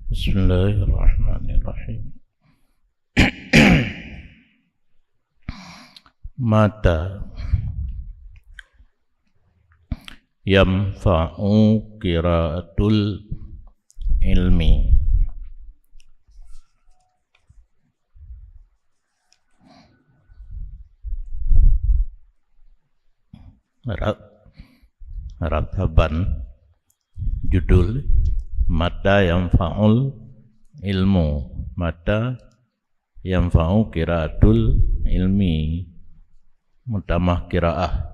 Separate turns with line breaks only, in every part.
Bismillahirrahmanirrahim. Mata yanfa'u qiraatul ilmi. Rataban judul mata yanfa'ul ilmu, mata yanfa'u qiraatul ilmi, mutamah qiraah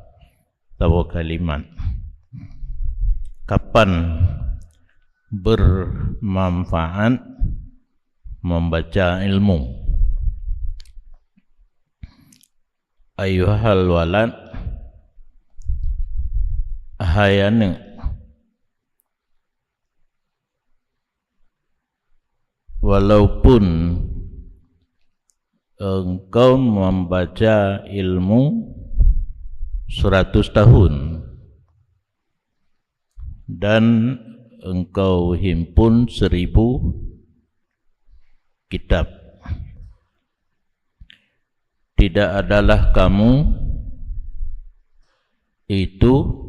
atau kalimat. Kapan bermanfaat membaca ilmu? Ayuhal walad, hai anak, walaupun engkau membaca ilmu 100 tahun dan engkau himpun 1000 kitab, tidak adalah kamu itu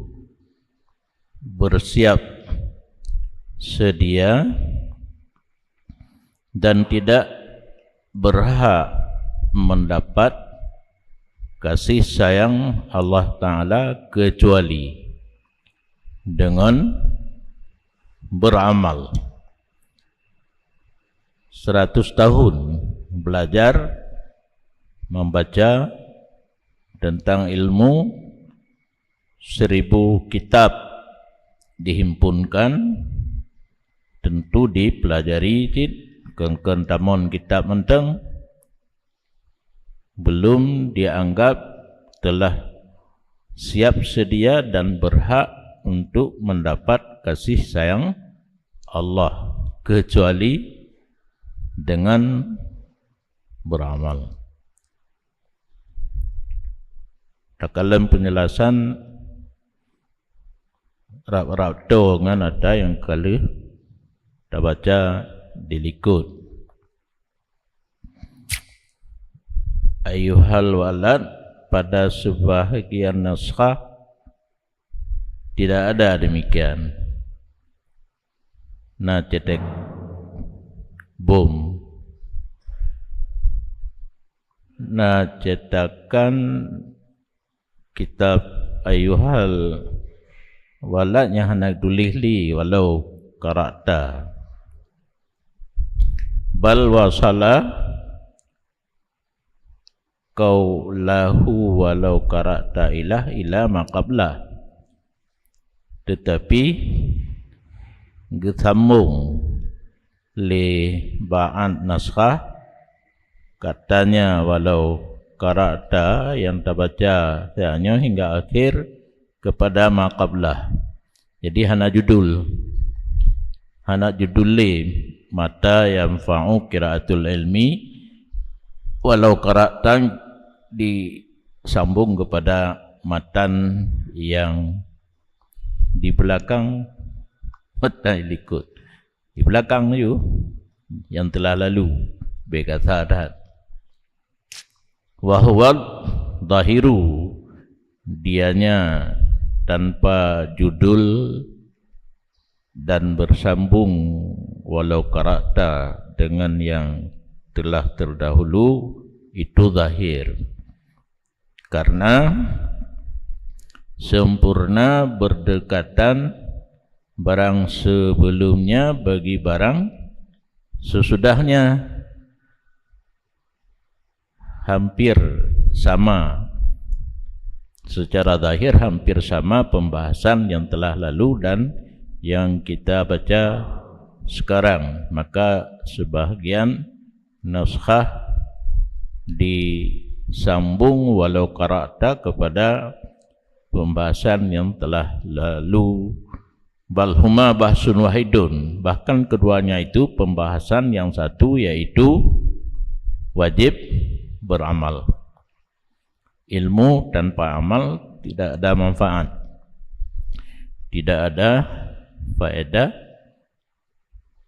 bersiap sedia dan tidak berhak mendapat kasih sayang Allah Ta'ala kecuali dengan beramal. 100 tahun belajar membaca tentang ilmu, 1000 kitab dihimpunkan, tentu dipelajari kengken tamon kitab menteng, belum dianggap telah siap sedia dan berhak untuk mendapat kasih sayang Allah kecuali dengan beramal. Dalam penjelasan rap-rap dengan ada yang kali kita baca dilikut. Ayuhal walad, pada sebahagian naskah tidak ada demikian. Nah, cetek bom. Nah, cetakan kitab ayuhal waladnya hendak tulis li walau karakter. Bal wasala kau lahu walau karakter ilah ila maqablah, tetapi gesambung li ba'an naskah, katanya walau karakter yang terbaca seanya hingga akhir kepada maqablah. Jadi hana judul li mata yanfa'u qiraatul ilmi, walau karakter disambung kepada matan yang di belakang matan ikut di belakang itu yang telah lalu berkata dah wahwal zahiru, dianya tanpa judul dan bersambung walau karakter dengan yang telah terdahulu, itu zahir. Karena sempurna berdekatan barang sebelumnya bagi barang sesudahnya, hampir sama secara zahir, hampir sama pembahasan yang telah lalu dan yang kita baca sekarang. Maka sebahagian naskah disambung walau karakter kepada pembahasan yang telah lalu. Bal huma bahsun wahidun, bahkan keduanya itu pembahasan yang satu, yaitu wajib beramal. Ilmu tanpa amal tidak ada manfaat. tidak ada faedah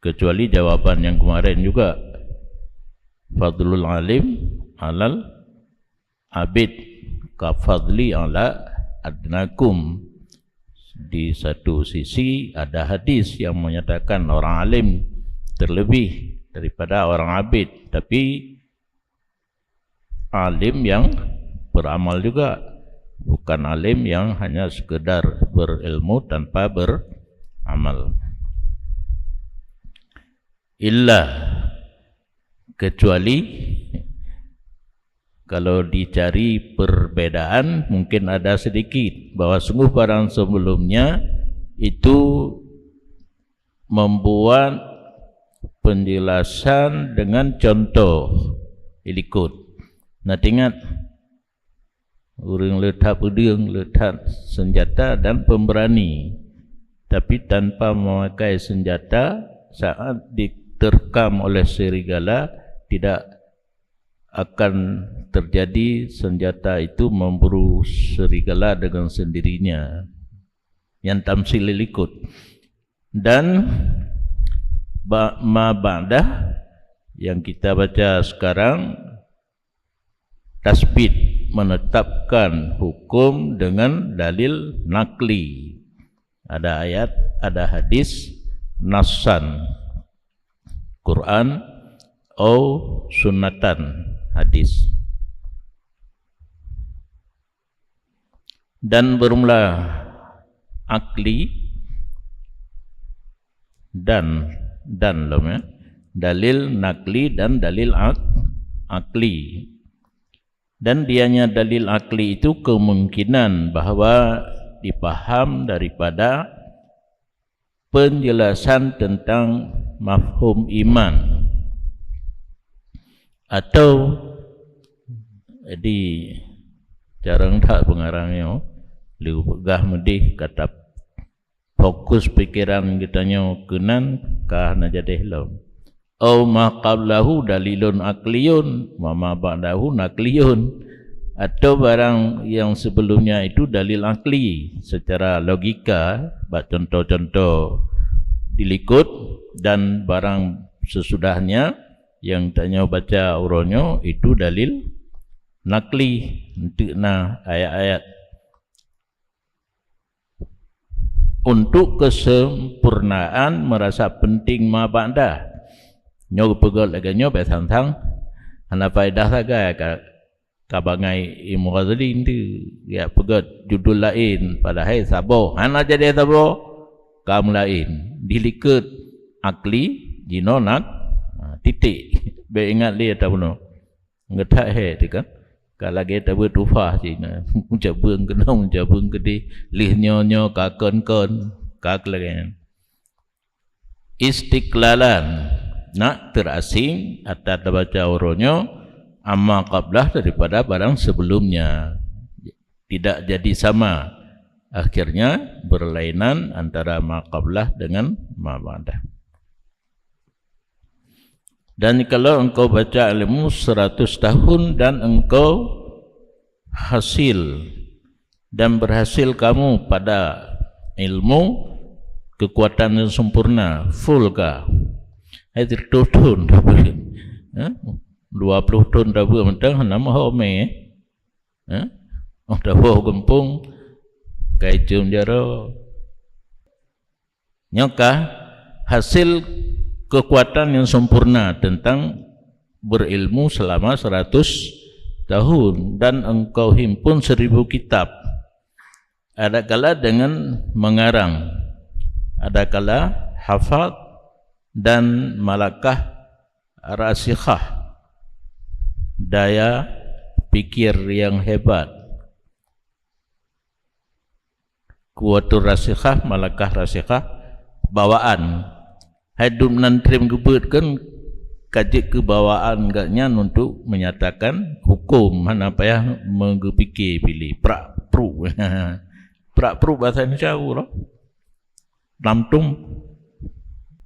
kecuali jawaban yang kemarin juga, fadlul alim alal abid ka fadli ala adnakum. Di satu sisi ada hadis yang menyatakan orang alim terlebih daripada orang abid, tapi alim yang beramal juga, bukan alim yang hanya sekedar berilmu tanpa beramal. Illa, kecuali kalau dicari perbedaan mungkin ada sedikit, bahwa sungguh barang sebelumnya itu membuat penjelasan dengan contoh ikut. Nah, ingat orang letak pedang, letak senjata dan pemberani, tapi tanpa memakai senjata, saat diterkam oleh serigala tidak akan terjadi senjata itu memburu serigala dengan sendirinya, yang tamsil ikut. Dan ma ba'dah yang kita baca sekarang, tasbit, menetapkan hukum dengan dalil nakli. Ada ayat, ada hadis, nassan, Quran atau sunnatan, hadis. Dan bermula akli dan loh ya, dalil nakli dan dalil akli. Dan dianya dalil akli itu kemungkinan bahawa dipaham daripada penjelasan tentang mafhum iman, atau di jarang tak pengarangnya liu pegah medih kata fokus pikiran kitanya kenan kah na jadi helom, au ma qablahu dalilun akliyun wa ma ba'dahu nakliyun, atau barang yang sebelumnya itu dalil akli secara logika, bak contoh-contoh dilikut, dan barang sesudahnya yang tanya baca uronyo itu dalil nakli. Untuk ayat-ayat untuk kesempurnaan merasa penting ma ba'da nyo pegot lagi nyo besantang hana faedah saga kabangai ilmu Ghazali itu ya pegot judul lain padahal sabo hana jadi sabo kamu lain dilikut akli jinonak titik be ingat li ta puno ngetak he kan kalau kita bertufah sih na jabung kenong jabung gede lih nyo ka kon ka lagi istiqlalan nak terasing atau terbaca uronyo amma qablah daripada barang sebelumnya, tidak jadi sama, akhirnya berlainan antara ma qablah dengan ma ba'dah. Dan kalau engkau baca ilmu 100 tahun dan engkau hasil dan berhasil kamu pada ilmu kekuatan yang sempurna, full kah? Itu 20 tahun dah boleh. 20 tahun dah boleh mentang nama home. Dah boleh gempung kai cium jaro. Nyokah hasil kekuatan yang sempurna tentang berilmu selama 100 tahun dan engkau himpun 1000 kitab. Ada kala dengan mengarang, ada kala hafal dan malakah rasikhah, daya pikir yang hebat. Kuatur rasikhah, malakah rasikhah, bawaan. Hidup nantrim gebet kan kajik kebawaan gaknya untuk menyatakan hukum, mana payah menggepikir pilih prak-pru. Prak-pru bahasa Indonesia loh. Lamtum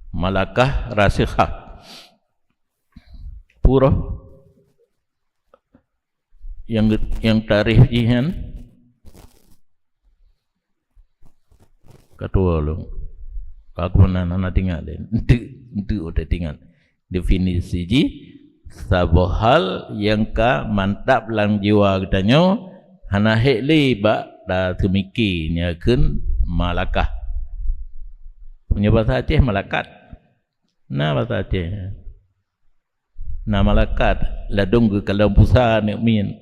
malakah rasikhah. Pura yang tarikh ihan Ketua lu. Aku pernah nak tinggal dia. Untuk udah tinggal. Definisi ji sabo hal yang ka mantap lang jiwa katanya hana hekli ba da temikirnya kun malakah. Punya bahasa Aceh malakat. Nah bahasa Aceh. Nah malakat ladung ke kalam pusa nek min.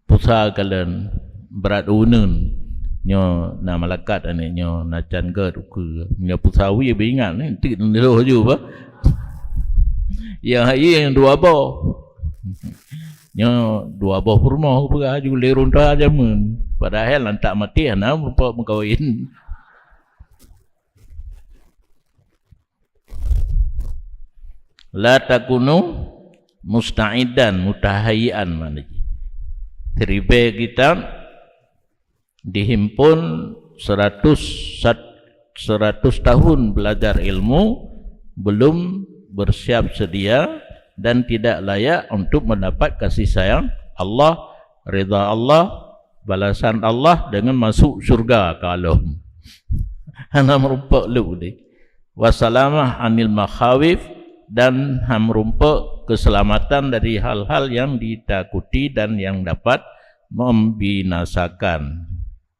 Pusa kalan berat unun. Nyo na malakat ane nyo na can ke ke nyo pusawi beringat ni tik nelo ju ba. Yang dua boh. Nyo dua boh rumah pura ju lerun ta jamun. Padahal lantak mati ana rupa mengkawin. La takunu musta'idan mutahayyan mana. Tribe kita dihimpun 100 tahun belajar ilmu belum bersiap sedia dan tidak layak untuk mendapat kasih sayang Allah, ridha Allah, balasan Allah dengan masuk syurga kalau hana merupak lu ni wasalamah anil makhawif dan merupak keselamatan dari hal-hal yang ditakuti dan yang dapat membinasakan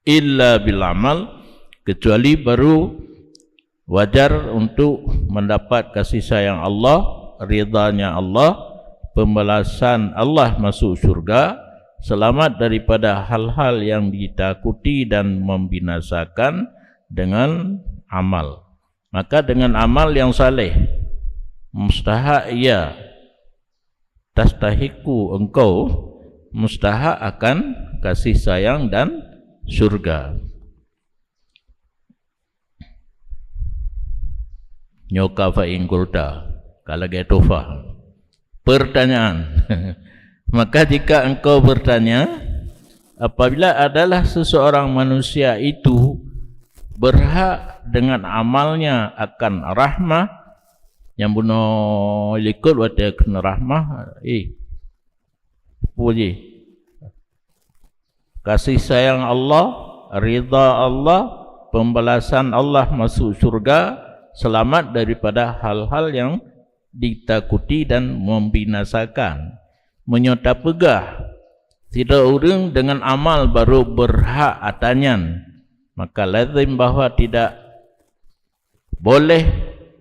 illa bil amal, kecuali baru wajar untuk mendapat kasih sayang Allah, ridhanya Allah, pembalasan Allah masuk syurga, selamat daripada hal-hal yang ditakuti dan membinasakan dengan amal. Maka dengan amal yang saleh, mustahak ia, tastahiku engkau, mustahak akan kasih sayang dan syurga. Nyoka fa ingkulta kalau getofa. Pertanyaan. Maka jika engkau bertanya, apabila adalah seseorang manusia itu berhak dengan amalnya akan rahmah yang bunuh likut wate kena rahmah puji kasih sayang Allah, ridha Allah, pembalasan Allah masuk surga, selamat daripada hal-hal yang ditakuti dan membinasakan. Menyota pegah, tidak orang dengan amal baru berhak atanyan, maka lazim bahawa tidak boleh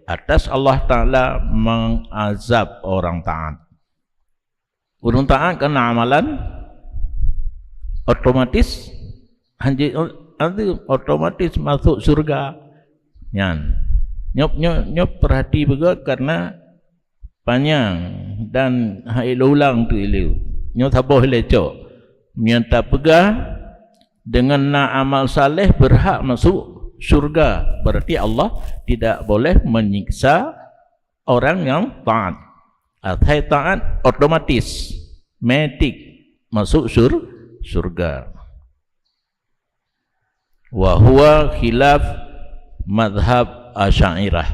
atas Allah Ta'ala mengazab orang taat. Orang taat kena amalan otomatis otomatis masuk surga. Nyan nyop perhati juga karena panjang dan ulang tu ilu nyop taboh lecok nyata pegah dengan na amal saleh berhak masuk surga, berarti Allah tidak boleh menyiksa orang yang taat. Atai taat otomatis metik masuk surga. Wa huwa khilaf madhab Asy'ariyah.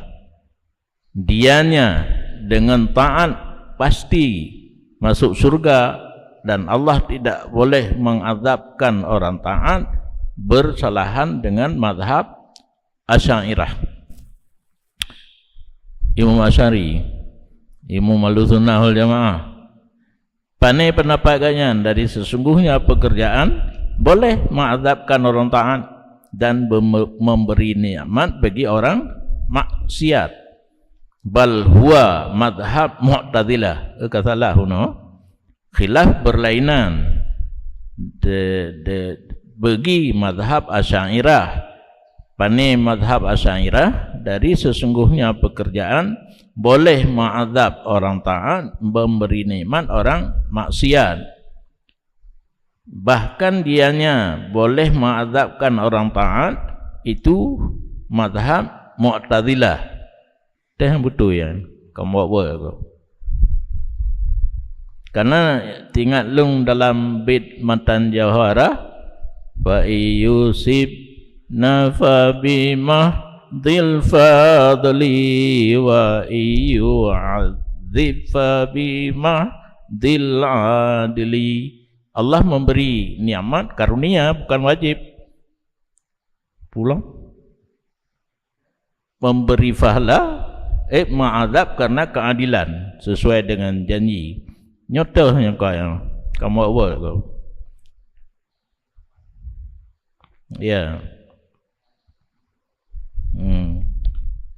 Dianya dengan taat pasti masuk surga dan Allah tidak boleh mengazabkan orang taat bersalahan dengan madhab Asy'ariyah. Imam Asy'ari, Imam Ahlussunnah wal Jamaah, pandai pendapat ganyan dari sesungguhnya pekerjaan boleh mengazabkan orang taat dan memberi nikmat bagi orang maksiat. Bal huwa madhab Mu'tazilah. Katalah huno khilaf berlainan bagi madhab Asy'ariyah. Pane madhab Asy'ariyah dari sesungguhnya pekerjaan boleh mengazab orang taat, memberi nikmat orang maksiat. Bahkan dianya boleh mengazabkan orang taat, itu madhab Mu'tazilah. Dah betul ya, kamu buat apa? Karena tinggal lung dalam bait matan jawharah, fa yusib nafa bima dhil fadli wa yu'adzib fa bima dhil adli. Allah memberi nikmat karunia, bukan wajib. Pulang memberi fahla, ma'azab karena keadilan sesuai dengan janji. Nyatanya kau yang kamu buat kau. Ya.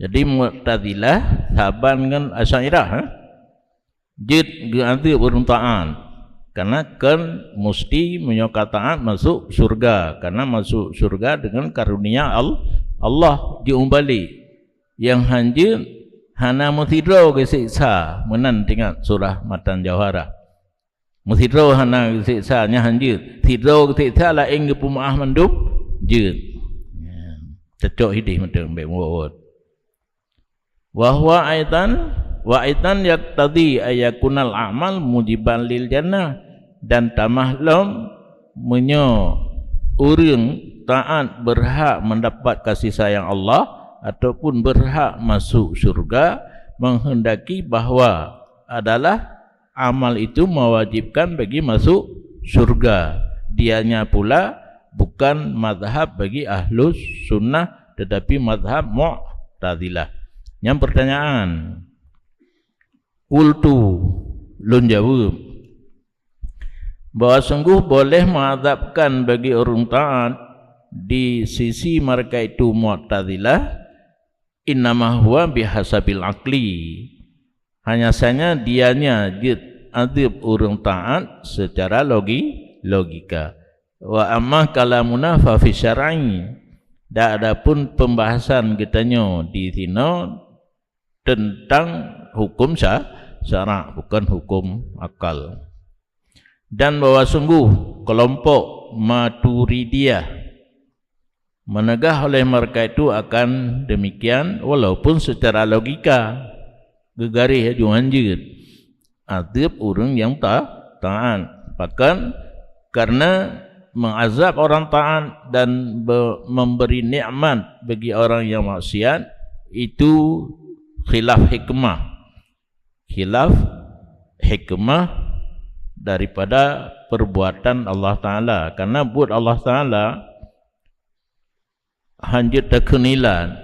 Jadi Mu'tazilah sahabat dengan Asy'ariyah, jid ganti beruntaan karena kan mesti menyokatan masuk surga, karena masuk surga dengan karunia Allah diumbali yang hanjir hana muthidro ke siksa menan tengok surah Matan Jawharah. Muthidro hana siksa nya hanjir, thidro ke siksa la ing pemaah mandub jid. Cocok hidih macam baik muat. Wa aitan yaqtadi ayakunal amal mujiban lil jannah, dan tamahlum menyo urang taat berhak mendapat kasih sayang Allah ataupun berhak masuk surga, menghendaki bahawa adalah amal itu mewajibkan bagi masuk surga. Dianya pula bukan mazhab bagi ahlus sunnah tetapi mazhab Mu'tazilah. Yang pertanyaan, qultu lun jawab bahawa sungguh boleh mengazabkan bagi orang taat di sisi mereka itu Mu'tazilah, innama huwa bihasabil aqli, hanya saja dianya adib orang taat secara logika. Wa amma kalamuna fa fi syar'i, dak adapun pembahasan kitanya di sini tentang hukum syarak, bukan hukum akal. Dan bahwa sungguh kelompok Maturidiyah menegah oleh mereka itu akan demikian, walaupun secara logika gegarih juanjir adib orang yang taat, bahkan karena mengazab orang taat dan memberi nikmat bagi orang yang maksiat itu khilaf hikmah daripada perbuatan Allah Ta'ala. Karena buat Allah Ta'ala hanya terkenilan,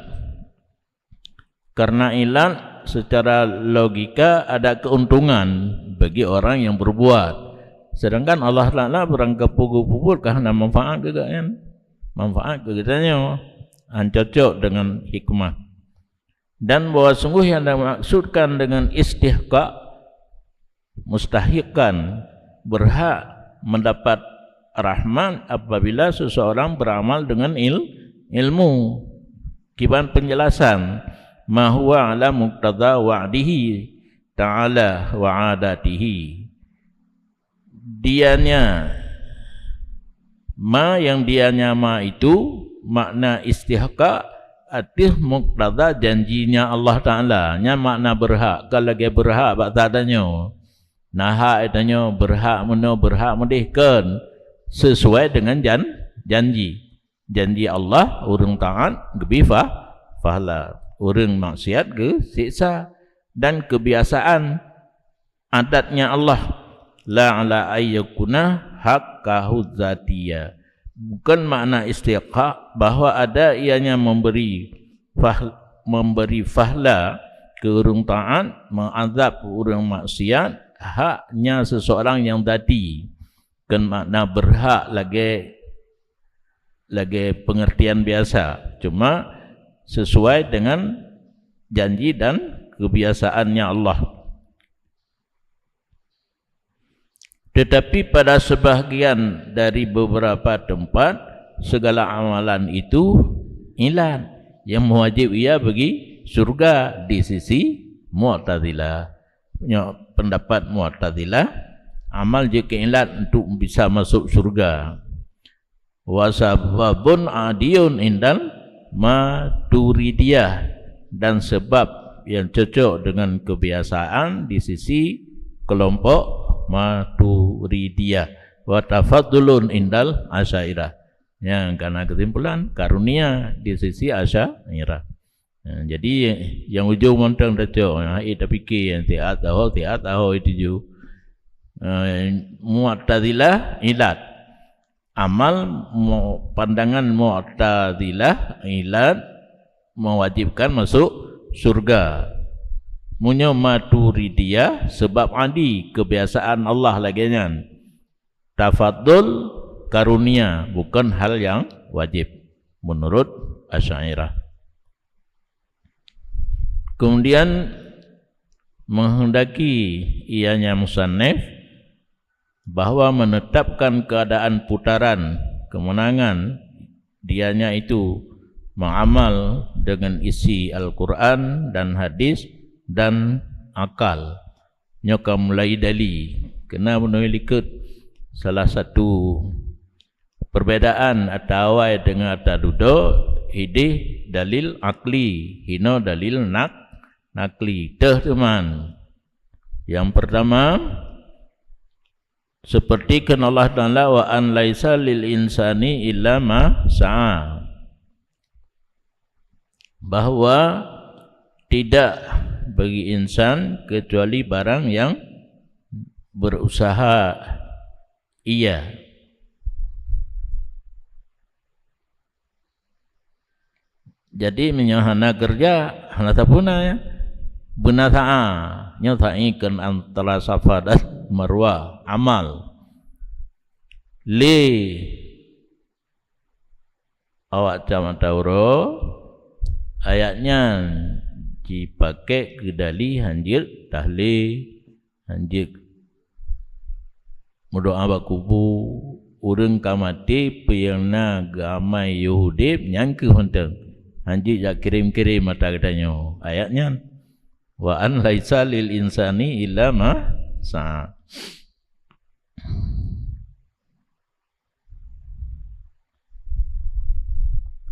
karena ilan secara logika ada keuntungan bagi orang yang berbuat, sedangkan Allah Ta'ala berangkat pukul-pukul kerana manfaat juga kan, manfaat kegiatannya cocok dengan hikmah. Dan bahwa sungguh yang dimaksudkan dengan istihqaq, mustahiqan, berhak mendapat rahmat apabila seseorang beramal dengan ilmu. Kiban penjelasan ma huwa ala muqtada wa'dihi ta'ala wa adatihi, dianya ma yang dianya ma itu makna istihqaq atih muqtada janjinya Allah Ta'ala, nya makna berhak. Kalau lagi berhak bak tadanya nah itanya berhak mendihkan sesuai dengan janji Allah. Orang taat gebi fahla, orang maksiat ke siksa. Dan kebiasaan adatnya Allah la ala ayyakuna haqqahu dzatiyya, bukan makna istihqaq bahawa ada ianya memberi fahla ke orang taat, mengazab orang maksiat, haknya seseorang yang tadi. Kan makna berhak lagi pengertian biasa, cuma sesuai dengan janji dan kebiasaannya Allah. Tetapi pada sebahagian dari beberapa tempat segala amalan itu ilan yang mewajib ia bagi surga di sisi Mu'tazilah. Pendapat Mu'tazilah, amal jika ilan untuk bisa masuk surga. Wa sababun adiyun indal Maturidiyah, dan sebab yang cocok dengan kebiasaan di sisi kelompok Maturidiyah. Wa tafaddulun indal Asy'ariyah, yang karena kesimpulan karunia di sisi Asy'ariyah. Jadi yang ujung montang cocok, kita fikir yang tiat tahu itu ju Mu'tazilah ilat amal, pandangan Mu'tazilah ilat mewajibkan masuk surga. Munyo Maturidiyah sebab adi kebiasaan Allah lagi nyan. Tafadul karunia bukan hal yang wajib menurut Asy'ariyah. Kemudian menghendaki ianya musannif bahwa menetapkan keadaan putaran kemenangan dianya itu mengamal dengan isi Al-Quran dan hadis dan akal. Nyoka mulai dali kena menulikut salah satu perbedaan atawai dengan atadudo hidih dalil akli hino dalil nakli. Teman, yang pertama seperti kan Allah Ta'ala wa an laisa lil insani illa ma sa'a, bahwa tidak bagi insan kecuali barang yang berusaha ia. Jadi menyahana kerja hana tapuna ya benasa'a nyota'ikan antara Safa dan Marwah amal li awak cama tauro ayatnya dipakai kedali hanjir tahlil hanjir mudoa bakubu urang kamati piyangna gamai Yahudi nyangke honteng hanjir jak kirim-kirim mata katanya ayatnya wa an laisa lil insani illa ma sa'a.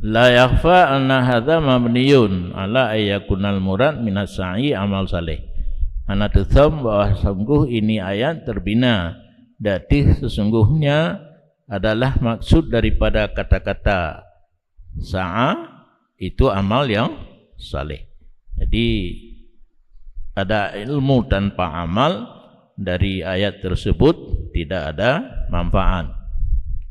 La yakhfa anna hadza mabniyun ala ayyakunal murad minas sa'i amal saleh. Ana tutham bahwa sungguh ini ayat terbina dari sesungguhnya adalah maksud daripada kata-kata sa'a itu amal yang saleh. Jadi ada ilmu tanpa amal dari ayat tersebut tidak ada manfaat.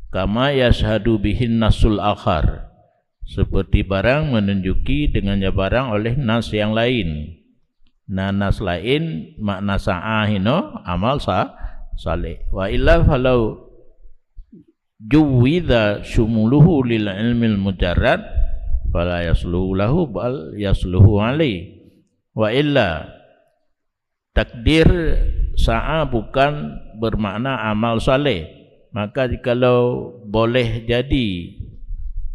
Kama yashhadu bihin nasul akhar, seperti barang menunjuki dengannya barang oleh nas yang lain. Nah nas lain makna sa'ahino amal saleh. Wa illa falau juwidha syumuluhu lil ilmil mujarrad fala yasluhu lahu bal yasluhu alaih. Wa illa takdir sa'a bukan bermakna amal saleh, maka jikalau boleh jadi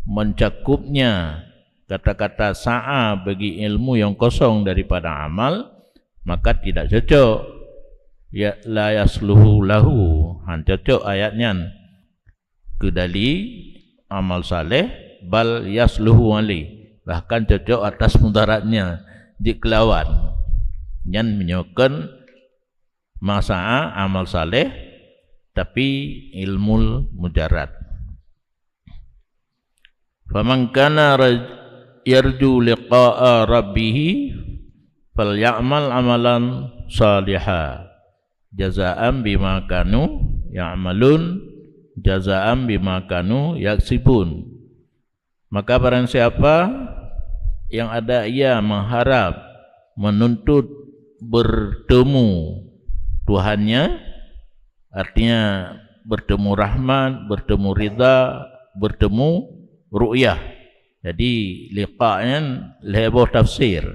mencakupnya kata-kata sa'a bagi ilmu yang kosong daripada amal, maka tidak cocok. Ya la yasluhu lahu, cocok ayatnya kedali amal saleh bal yasluhu ali, bahkan cocok atas mudaratnya dikelawan yang menyokan masa'a amal saleh tapi ilmu mujarrad. Faman kana yarju liqa'a rabbih falyamal amalan salihah jazaa'an bima kanu ya'malun jazaa'an bima kanu yaksibun. Maka barang siapa yang ada ia mengharap menuntut bertemu Tuhannya, artinya bertemu rahmat, bertemu ridha, bertemu ru'yah. Jadi liqa'nya leboh tafsir,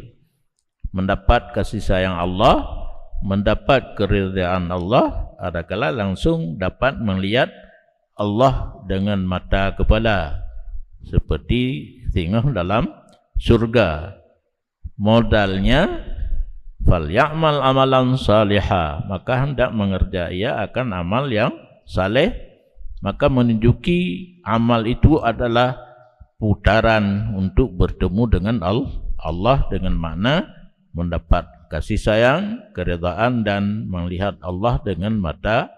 mendapat kasih sayang Allah, mendapat keridhaan Allah, adakala langsung dapat melihat Allah dengan mata kepala seperti tengok dalam surga. Modalnya fal ya'mal amalan salihah, maka hendak mengerjai ia akan amal yang saleh, maka menunjuki amal itu adalah putaran untuk bertemu dengan Allah dengan makna mendapat kasih sayang, keridhaan dan melihat Allah dengan mata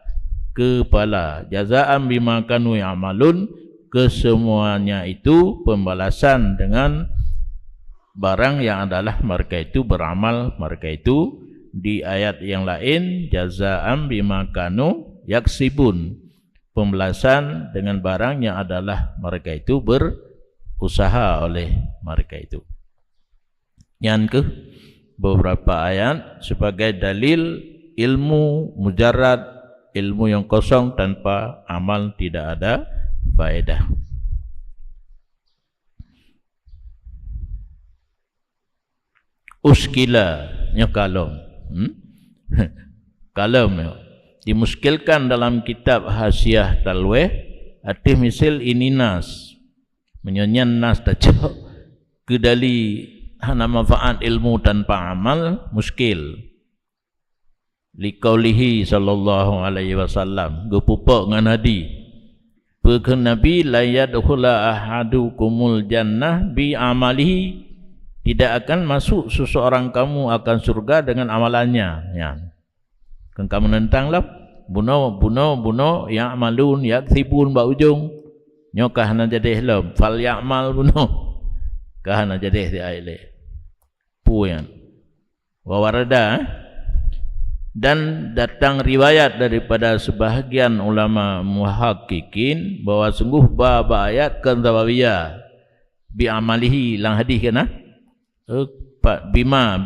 kepala. Jazaa'an bima kanu ya'malun, kesemuanya itu pembalasan dengan barang yang adalah mereka itu beramal, mereka itu di ayat yang lain jazaa'an bima kanu yaksibun, pembalasan dengan barang yang adalah mereka itu berusaha oleh mereka itu. Yang ke beberapa ayat sebagai dalil ilmu mujarrad, ilmu yang kosong tanpa amal tidak ada faedah. Uskila nya kalam. Kalam dimuskilkan dalam kitab Hasyiah Talweh atih misal ini nas menyanyian nas tajak kedali hana manfaat ilmu tanpa amal muskil. Liqaulihi sallallahu alaihi wasallam gepupak ngan hadi pekeun nabi la yadkhula ahadukumul jannah bi amalihi, tidak akan masuk seseorang kamu akan surga dengan amalannya. Ya. Kan kamu nentanglah bunuh ya'malun yaksibun ba ujung nyokah na jadi helm fal ya'mal bunuh kah na jadi di aile puyan wa warada. Dan datang riwayat daripada sebahagian ulama muhaqqiqin bahwa sungguh ba ayat kan zawawiyah bi amalihi lang hadis kana bima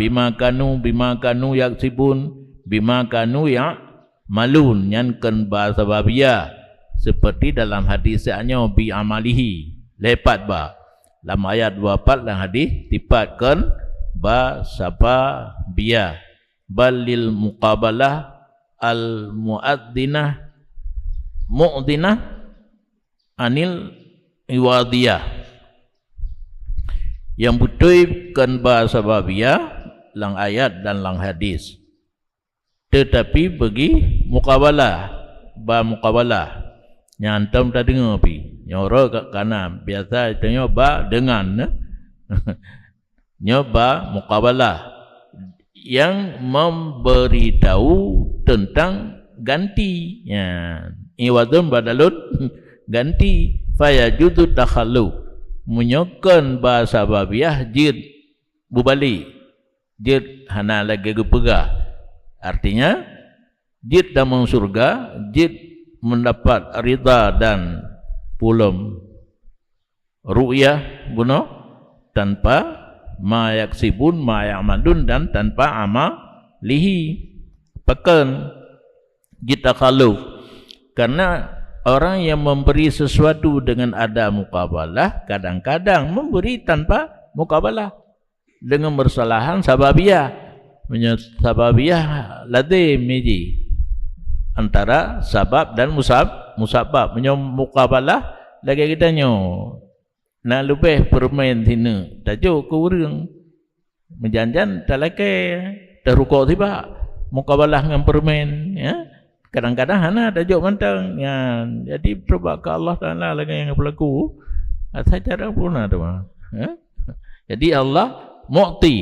kanu yaksibun bima kanu ya malun yang kan bahasa babiyah seperti dalam hadisnya bi amalihi lepat ba dalam ayat 24 dalam hadis tipatkan ba sapa biya balil muqabalah al muadzina mu'dinah anil iwadiyah, yang betul kan bahasa babiyah lang ayat dan lang hadis, tetapi bagi muqabalah ba muqabalah yang antum tak dengar pi nyoro kat kanan biasa nyoba dengan nyoba muqabalah yang memberitahu tentang ganti ya iwadun badalun ganti fayajudu takhallu menyokan bahasa babiyah jid bubali jid hana lagi gepegah, artinya jid damang surga, jid mendapat rida dan pulam ru'yah bunuh tanpa ma yaksibun ma ya'malun dan tanpa amalihi pekan kita kalau karena orang yang memberi sesuatu dengan ada muqabalah kadang-kadang memberi tanpa muqabalah dengan bersalahan sababiyah ladai meji antara sabab dan musabab muqabalah lagi kita nak lebih permain sini tajuk ke urang menjanjan tak lagi terukuk tiba mukabalah dengan permain ya kadang-kadang hana tajuk mantang ya jadi perbuatan Allah Taala lagi yang berlaku atas cara puna tu ya? Jadi Allah mu'ti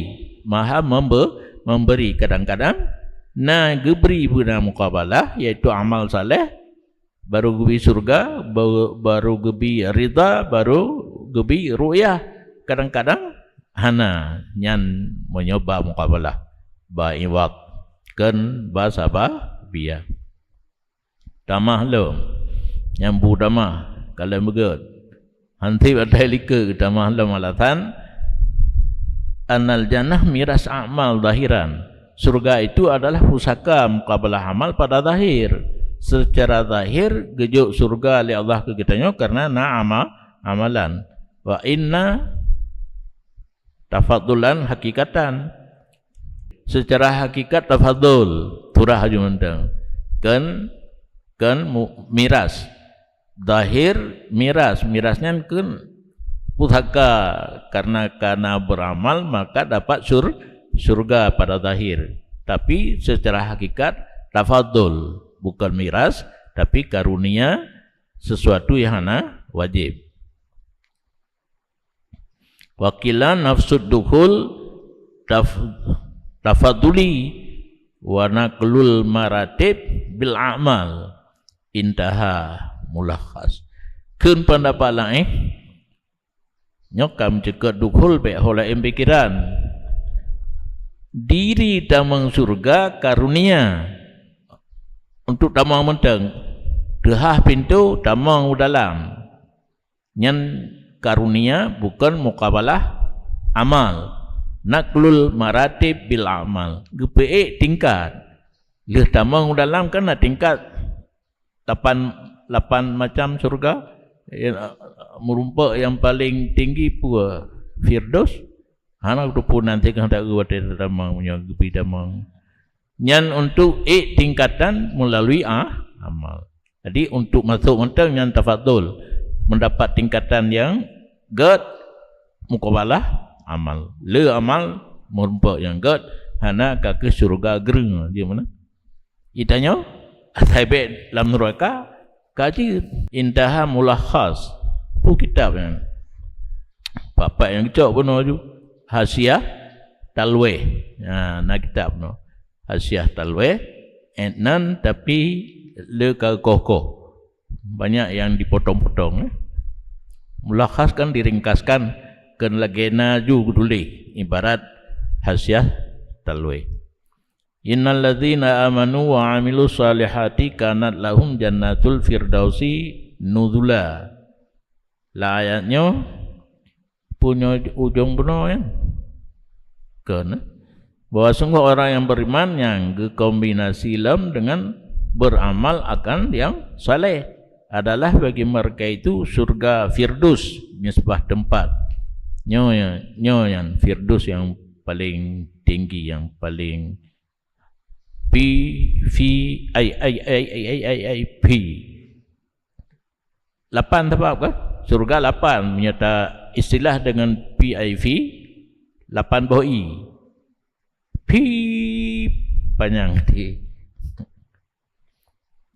maha memberi kadang-kadang na geberi guna mukabalah iaitu amal saleh baru gebi surga baru gebi ridha baru gebi ru'yah, kadang-kadang hana nyan menyoba muqabalah ba iwaq kan bahasa ba biya tamah lo yang bu tamah kalau begut hanti ada lika tamah lo malatan annal jannah miras amal zahiran, surga itu adalah pusaka muqabalah amal pada zahir, secara zahir gejuk surga oleh Allah ke kitanya karena amalan wa inna tafaddulan hakikatan, secara hakikat tafadul turah jumentang kan miras zahir mirasnya kan pusaka karena beramal maka dapat surga pada zahir, tapi secara hakikat tafadul bukan miras tapi karunia sesuatu yang hana wajib. Wakilan nafsud dukhul tafaduli wa naqlul maratib bil amal intaha mulakhas. Keun pendapat lain nyokam cekat dukhul baik oleh pikiran diri damang surga karunia untuk damang menteng dehah pintu damang dalam nyan karunia bukan muqabalah amal Naklul maratib bil amal. Gepeik tingkat. Leh tamang dalam kan tingkat 8 macam surga. Merumpak yang paling tinggi pun Firdaus. Anak tu pun nanti kan tak buat tamang punya gepi tamang. Nyan untuk tingkatan melalui amal. Jadi untuk masuk mentang yang tafadhul mendapat tingkatan yang gad mukabalah amal. Le amal merumpak yang gad hana ke surga gereng dia mana? Itanya ashabat dalam neraka kaji intaha mulakhas pu kitab yang bapak yang cok pun aju hasiah talwe. Nah kitab no hasiah talwe enan tapi le kokoh banyak yang dipotong-potong. Mulakhas kan diringkaskan kan lagena ju tulis ibarat hasiah talwe. Innal ladzina amanu wa amilus salihati kanat lahum jannatul firdausi nuzula. Lah ayatnya punya ujung benar ya. Kan bahwa sungguh orang yang beriman yang kombinasi ilm dengan beramal akan yang saleh adalah bagi mereka itu surga Firdaus, sebuah tempat. Nyo yang Firdaus yang paling tinggi, yang paling P 8 sebab kan? Surga 8 menyata istilah dengan PIV 8 bawah I. P panjang di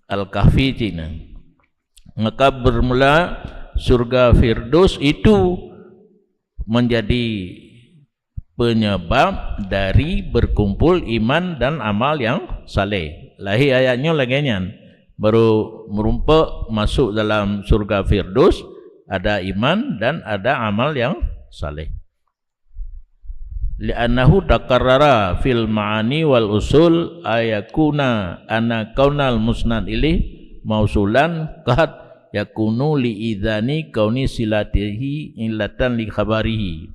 Al-Kahfi Cina. Maka bermula surga Firdaus itu menjadi penyebab dari berkumpul iman dan amal yang saleh. Lahir ayatnya lagi nyan. Baru merumpak masuk dalam surga Firdaus ada iman dan ada amal yang saleh. Li'annahu takarrara fil ma'ani wal usul ayakuna ana kaunal musnad ilih mausulan qad yakunu li idzani kauni silatihi illatan li khabarihi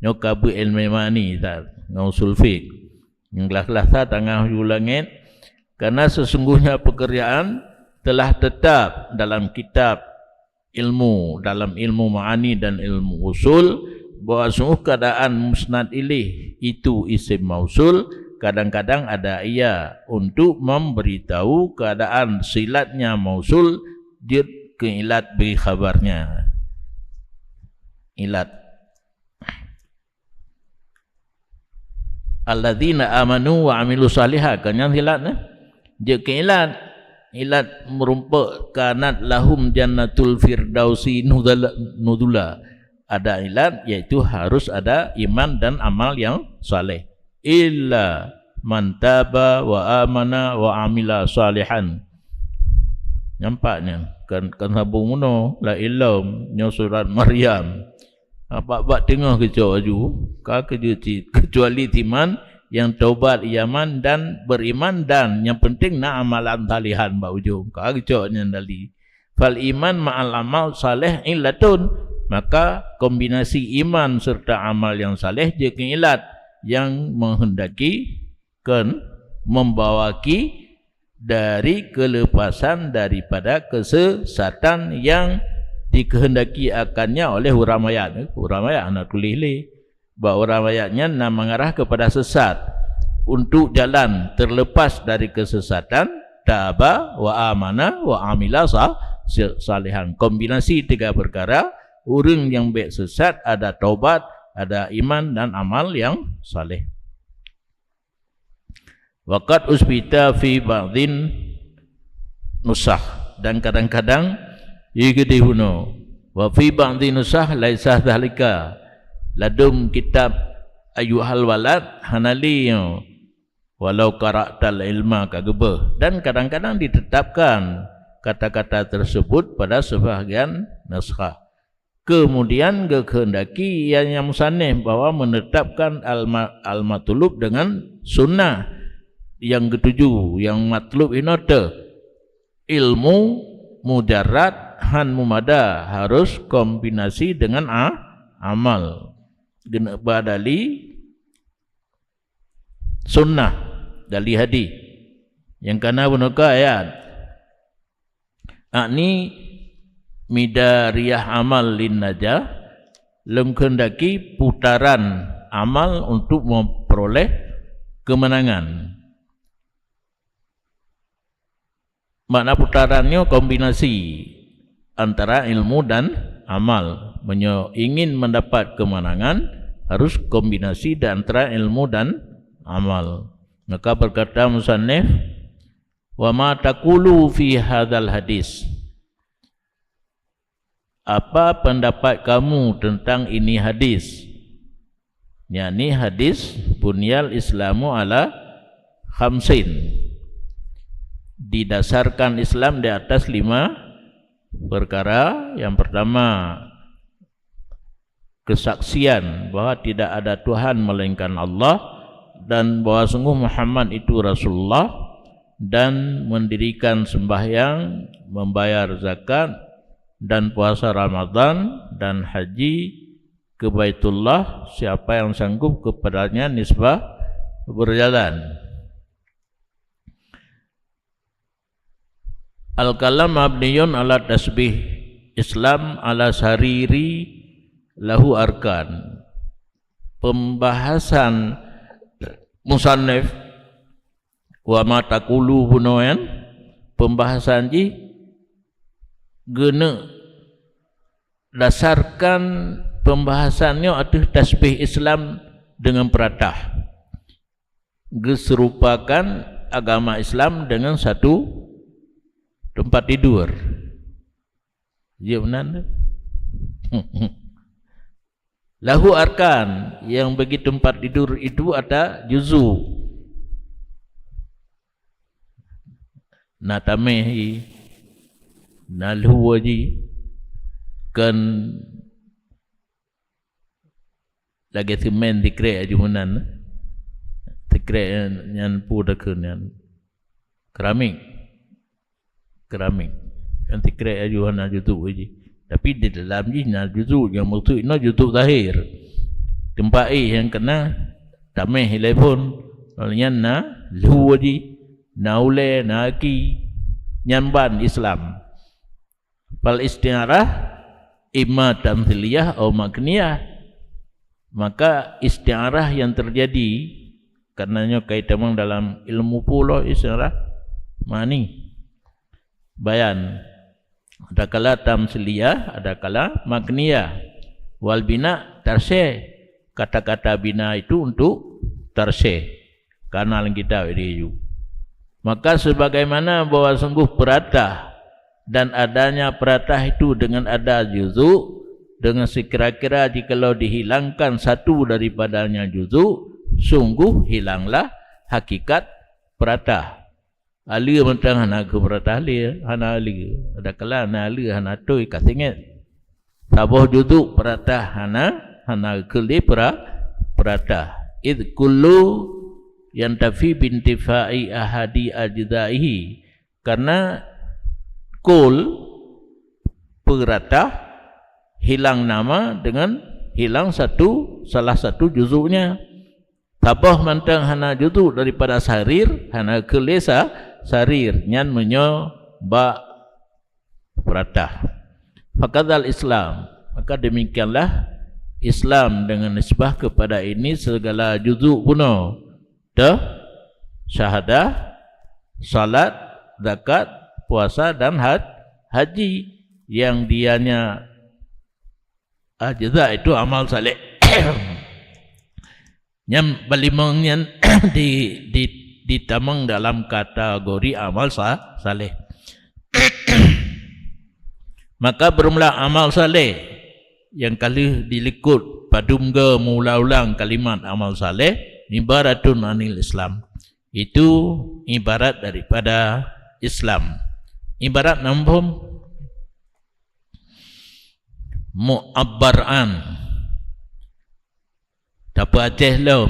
nyokabu ilmi ma'ani tak ngausul fiqh yang kelas-kelas tengah ulangit karena sesungguhnya pekerjaan telah tetap dalam kitab ilmu, dalam ilmu ma'ani dan ilmu usul bahwa sungguh keadaan musnad ilih itu isim mausul kadang-kadang ada ia untuk memberitahu keadaan silatnya mausul dia ke ilat bagi khabarnya ilat alladzina amanu wa amilu salihah kan yang ilatnya dia ke ilat merumpak kanat lahum jannatul firdausi nudula. Ada ilat yaitu harus ada iman dan amal yang saleh. Illa man taba wa amana wa amila salihan. Nampaknya kan sabung muno la ilm nyo surat Maryam. Apa tengah kecoh aju ka kecuali timan yang taubat iman dan beriman dan yang penting nak amalan salihan ba ujung ka kecohnya dali. Fal iman ma'al amal saleh illatun. Maka kombinasi iman serta amal yang saleh jadi ilat yang menghendaki kan membawaki dari kelepasan daripada kesesatan yang dikehendaki akannya oleh orang mayat. Orang mayat nak tulis le bahawa orang mayatnya nak mengarah kepada sesat untuk jalan terlepas dari kesesatan taba wa amana wa amila salihan. Kombinasi tiga perkara. Orang yang baik sesat ada taubat, ada iman dan amal yang saleh. Waqad usbita fi ba'dhin nusah dan kadang-kadang yigdihuno wa fi ba'dhin nusah laisa dhalika ladum kitab ayyuhal walad hanali walau qara'tal ilma kagebeh dan kadang-kadang ditetapkan kata-kata tersebut pada sebahagian naskah. Kemudian kehendaki yang musannif bahwa menetapkan al-matlub dengan sunnah. Yang ketujuh, yang matlub inota ilmu mujarrad han mumada harus kombinasi dengan amal. Badali sunnah dari hadis yang kana bunuka ayat ni midariyah amal lin najah lengkendaki putaran amal untuk memperoleh kemenangan. Makna putarannya kombinasi antara ilmu dan amal. Ingin mendapat kemenangan harus kombinasi di antara ilmu dan amal. Maka berkata musannif, wa ma taqulu fi hadzal hadis. Apa pendapat kamu tentang ini hadis? Yakni hadis bunyal islamu ala khamsin. Didasarkan Islam di atas 5 perkara. Yang pertama, kesaksian bahwa tidak ada Tuhan melainkan Allah dan bahwa sungguh Muhammad itu Rasulullah, dan mendirikan sembahyang, membayar zakat dan puasa Ramadan dan haji ke Baitullah siapa yang sanggup kepadanya nisbah berjalan. Al-kalam mabniyun ala tasbih, Islam ala sariri lahu arkan. Pembahasan musannif wa ma taqulu bunoyan, pembahasan ji guna dasarkan pembahasannya atas tasbih Islam dengan peratah. Geserupakan agama Islam dengan satu tempat tidur. Ya benar. Lahu arkan, yang bagi tempat tidur itu ada juzu. Natamehi nalhu waji kan lagi semen dikre ajunan dikre yang pura kunyan keramik yang dikre ajuhan ajutu waji. Tapi di dalam ni na juzu yang maksud ina juzu zahir. Tempat yang kena tameh telefon olehnya na luwaji naule naki nyamban Islam. Fal isti'arah imma tamthiliyah atau makniyah. Maka isti'arah yang terjadi karenanya kaitan dalam ilmu pula isti'arah mani bayan. Ada kala tamsiliyah, ada kala makniyah. Wal bina tarsih. Kata-kata bina itu untuk tarsih. Kanal kita itu. Maka sebagaimana bahwa sungguh peratah dan adanya peratah itu dengan ada juzu, dengan sekira-kira jikalau dihilangkan satu daripadanya juzu, sungguh hilanglah hakikat peratah. Ali mentang hana ke peratah ali, hana ali. Ada kala hana ali, hana toy katinget. Saboh judu peratah hana keli peratah. Id kullu yantafi bintifai ahadi ajdaihi. Karena kul peratah hilang nama dengan hilang salah satu juzuknya. Saboh mentang hana judu daripada sarir, hana kelesa sarir nyan menyo ba peratah. Fakadzal Islam, maka demikianlah Islam dengan nisbah kepada ini segala juzuk puno. Syahadah, salat, zakat, puasa dan haji yang dianya ajza itu amal saleh. Yang balimang yang ditamang dalam kategori amal saleh. Maka bermula amal saleh yang kali dilikut padumga mula ulang kalimat amal saleh ibaratun anil Islam. Itu ibarat daripada Islam. Ibarat nambum mu'abbaran Tapa Aceh lom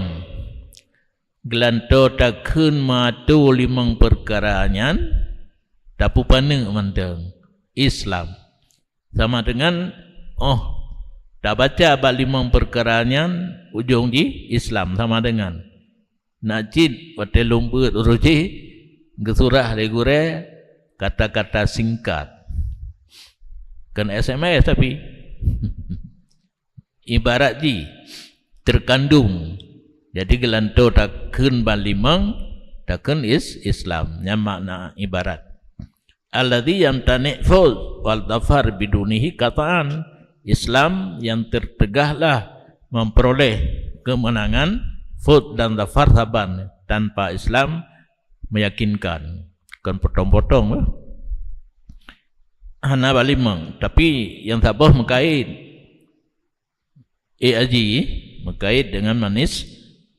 gelanto takun matu limang perkaraan tapu paneng menteng Islam sama dengan tak baca bab limang perkaraan ujung di Islam sama dengan Najid wate lumbut uruji gesurah legure kata-kata singkat. Kan SMS tapi ibarat ji terkandung. Jadi gelanto takun balimang takun Islam yang makna ibarat. Alladhi yamtani' fawz wal dhafar bidunihi kataan. Islam yang tertegahlah memperoleh kemenangan fawz dan dhafar saban. Tanpa Islam meyakinkan. Kan potong-potong hana balimang. Tapi yang tak boleh mengkait aji mengkait dengan manis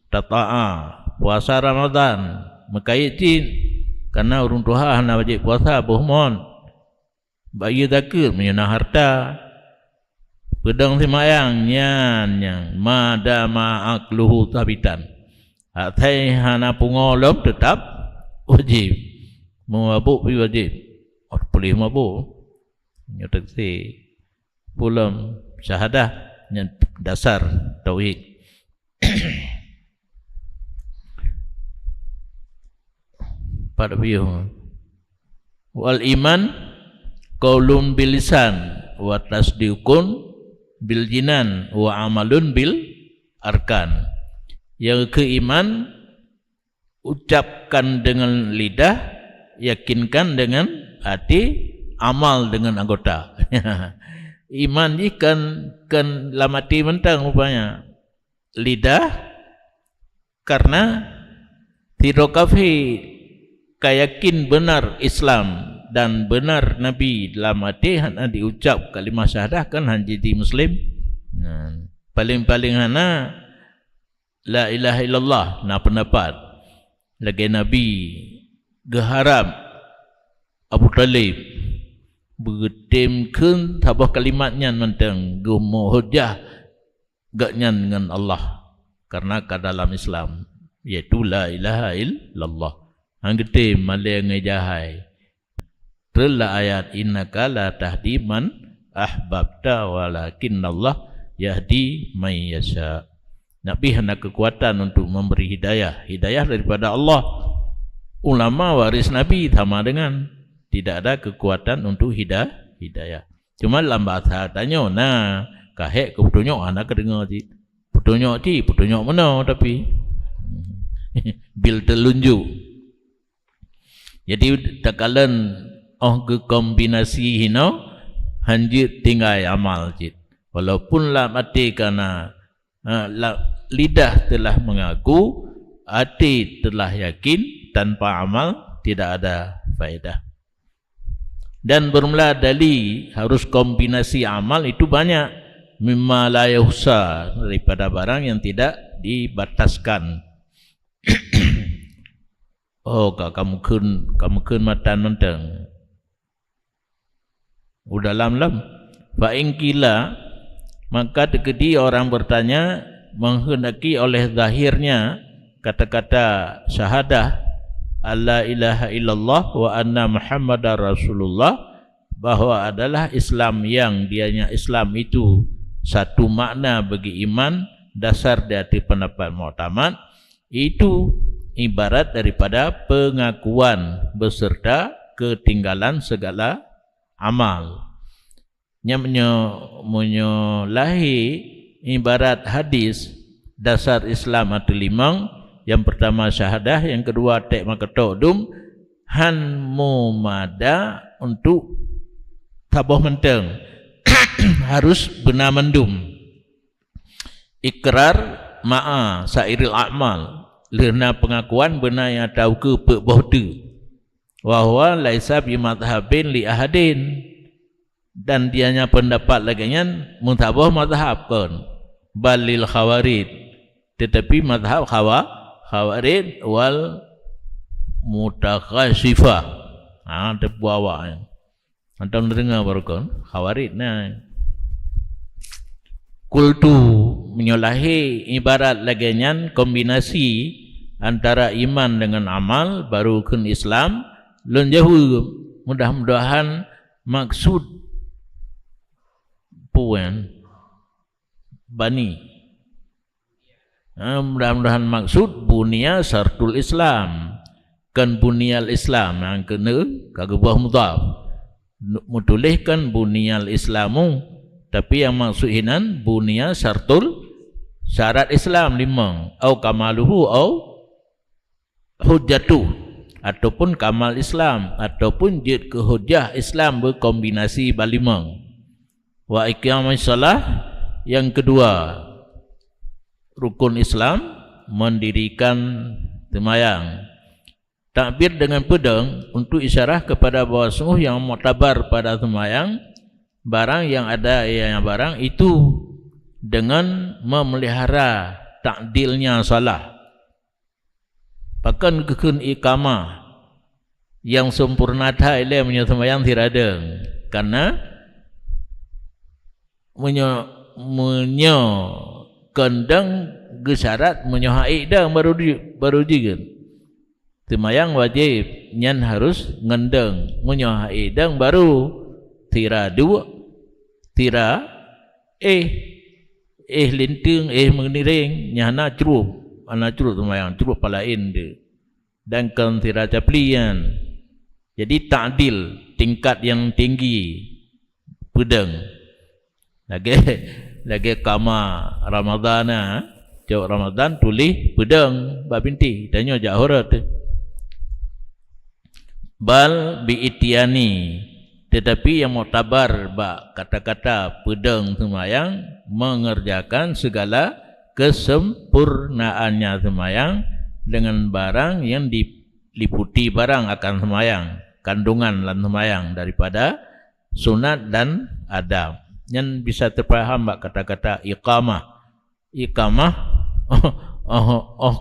tata'a puasa Ramadan mengkait jin karena urung tuha hana wajib puasa bohmon bayi zakir menyunah harta pedang semayang yang madama akluhu tabitan atai hana pungolom tetap wajib mabuk pi wajib boleh mabuk nyoteksi pulam syahadah yang dasar tauhid. Pada view wal iman qaulun bil lisan wa tasdiqun bil jinan wa amalun bil arkan. Yang keiman ucapkan dengan lidah, yakinkan dengan hati, amal dengan anggota. Iman ni kan lamati mentang rupanya lidah karena tirokafi kayakin benar Islam dan benar Nabi dalam hati hana diucap kalimah syahadah kan han jadi muslim. Paling-paling hana la ilaha illallah na pendapat lagi Nabi geharap Abu Talib bertemkeun tabah kalimatnya mentang gumo hujah gaknya dengan Allah karena ke dalam Islam iaitu la ilaha illallah anggete male ngejahai telah ayat innaka la tahdi man ahbabta walakinnallah yahdi may yasha. Nabi hendak kekuatan untuk memberi hidayah daripada Allah. Ulama waris Nabi sama dengan tidak ada kekuatan untuk hidayah. Cuma dalam bahasa tanya, nah, kahek ke petunjuk, anak kedengar je. Petunjuk mana tapi bil telunjuk. Jadi takalan ke kombinasi hino hanjit tinggal amal je. Walaupun lah mati karena lidah telah mengaku, hati telah yakin, tanpa amal tidak ada faedah. Dan bermula dari harus kombinasi amal itu banyak mimma la yuhsa daripada barang yang tidak dibataskan. Oh, kamu kun matan menteng. Udah lam fa in kila maka tekedi orang bertanya menghendaki oleh zahirnya kata-kata syahadah alla ilaha illallah wa anna muhammadar rasulullah bahwa adalah Islam yang dianya Islam itu satu makna bagi iman dasar dari pendapat mu'tamad itu ibarat daripada pengakuan beserta ketinggalan segala amal. Menyolahi ibarat hadis dasar Islam ada limang. Yang pertama syahadah, yang kedua tek makatodum han mumada untuk tabah menteng harus benar mendum ikrar ma'a sairil a'mal lirna pengakuan benar yang tahu ke pekbohdu wahwa laisa bimadhabin li ahadin dan dianya pendapat laginya muntabah madhab kan balil khawarid tetapi madhab khawarid wal mutakhasifah terbuawa antum dengar baru kan khawarid nah kultu menyolahi ibarat laginya kombinasi antara iman dengan amal baru kun Islam lun jauh mudah-mudahan maksud puan bani Mudah-mudahan maksud bunia syartul Islam, kan bunyal Islam yang kena kagak buah mudhaf. Mutulihkan bunyal Islamu, tapi yang maksud hinan bunia syartul syarat Islam 5, au kamaluhu au hujjatu, ataupun kamal Islam, ataupun jid ke hujjah Islam berkombinasi balimang. Wa iqamis shalah, yang kedua rukun Islam, mendirikan sembahyang. Takbir dengan pedang untuk isyarah kepada bahawa sungguh yang muktabar pada sembahyang, barang yang ada yang barang itu dengan memelihara takdilnya salah. Bahkan kekun iqamah yang sempurna ile sembahyang tidak ada, karena kendang gesyarat menyohai dah baru juga sembahyang wajib nyan harus ngendeng menyohai dang baru tira dua tira linting mengiring nyana curuk ana curuk sembahyang curuk palain dia dan kan tira caplian. Jadi ta'dil tingkat yang tinggi pedang lagi kama Ramadan jauh Ramadan tulis pedang bab binti tanya jahurat bal biitiani, tetapi yang muktabar bak kata-kata pedang sembahyang mengerjakan segala kesempurnaannya sembahyang dengan barang yang diliputi barang akan sembahyang, kandungan lan sembahyang daripada sunat dan adab. Yang bisa terpaham bak kata-kata iqamah. Iqamah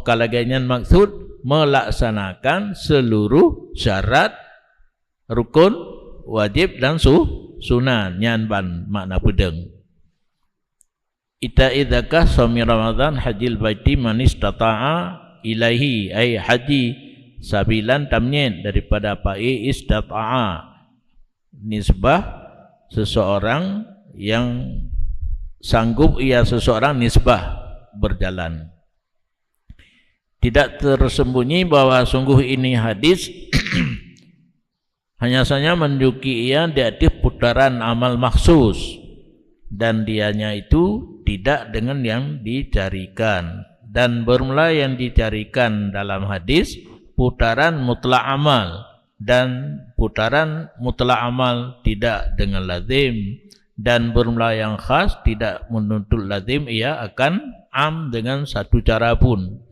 kalaganya maksud melaksanakan seluruh syarat rukun wajib dan sunat nyan ban makna pedang. Ita idzaka sami Ramadan hajil baiti man istata'a ilaihi ay haji sabilan tamnyin daripada pa'i istata'a nisbah seseorang yang sanggup ia seseorang nisbah berjalan. Tidak tersembunyi bahwa sungguh ini hadis hanya saja menunjuki ia di atas putaran amal maksus, dan dianya itu tidak dengan yang dicarikan, dan bermula yang dicarikan dalam hadis putaran mutlak amal, dan putaran mutlak amal tidak dengan lazim, dan bermula yang khas tidak menuntut lazim ia akan am dengan satu cara pun,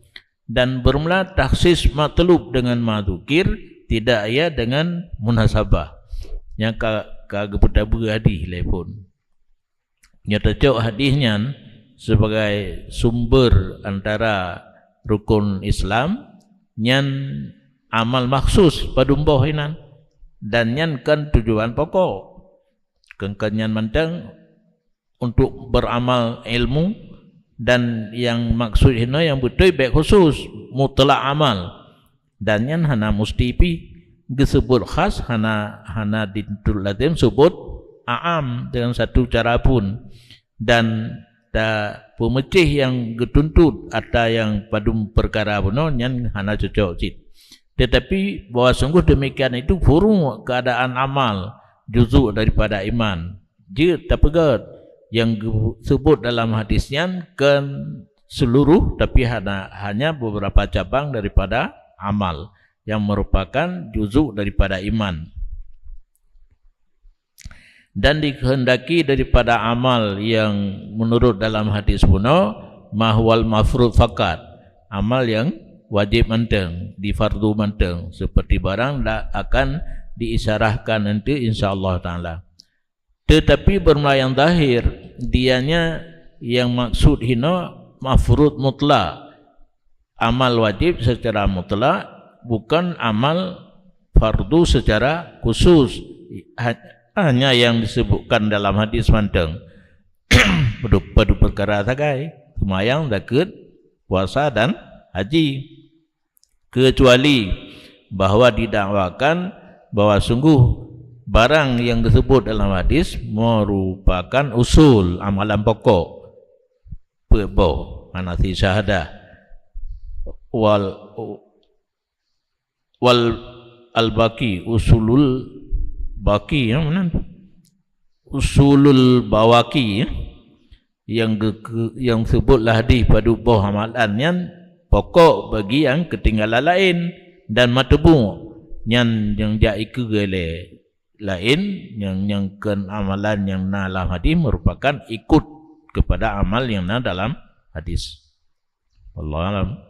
dan bermula taksis matlub dengan madzukir tidak ia dengan munasabah yang kagak hadis lepun nyata cok hadisnya sebagai sumber antara rukun Islam nyan amal maksus padumboh inan, dan nyan kan tujuan pokok kengkanyan mantang untuk beramal ilmu, dan yang maksud hina yang betul baik khusus mutlak amal, dan yang hana mustipi disebut khas hana dintul lazim sebut aam dengan satu cara pun, dan pemecih yang getuntut atau yang padum perkara puno yang hana cocok cit. Tetapi bahwa sungguh demikian itu furu keadaan amal juzuk daripada iman. Jika terpegat yang disebut dalam hadisnya kan seluruh, tapi hanya beberapa cabang daripada amal yang merupakan juzuk daripada iman. Dan dikehendaki daripada amal yang menurut dalam hadis puno mahwal mafrud fakat, amal yang wajib menteng, di fardu menteng, seperti barang akan diisyarahkan nanti insyaAllah ta'ala. Tetapi bermula yang zahir, dianya yang maksud hina mafrud mutlak, amal wajib secara mutlak, bukan amal fardu secara khusus, hanya yang disebutkan dalam hadis manteng pada perkara tagai sembahyang, zakat, puasa dan haji, kecuali bahwa didakwakan bahwa sungguh barang yang disebut dalam hadis merupakan usul amalan pokok pebo Hanafi syahadah wal al-baqi usulul baqi ya mana usulul bawaki ya yang sebutlah hadis pada bawah amalan yang pokok bagi yang ketinggalan lain dan matbu yang jaiku gele lain yang kan amalan yang na dalam hadis merupakan ikut kepada amal yang na dalam hadis. Wallahu a'lam.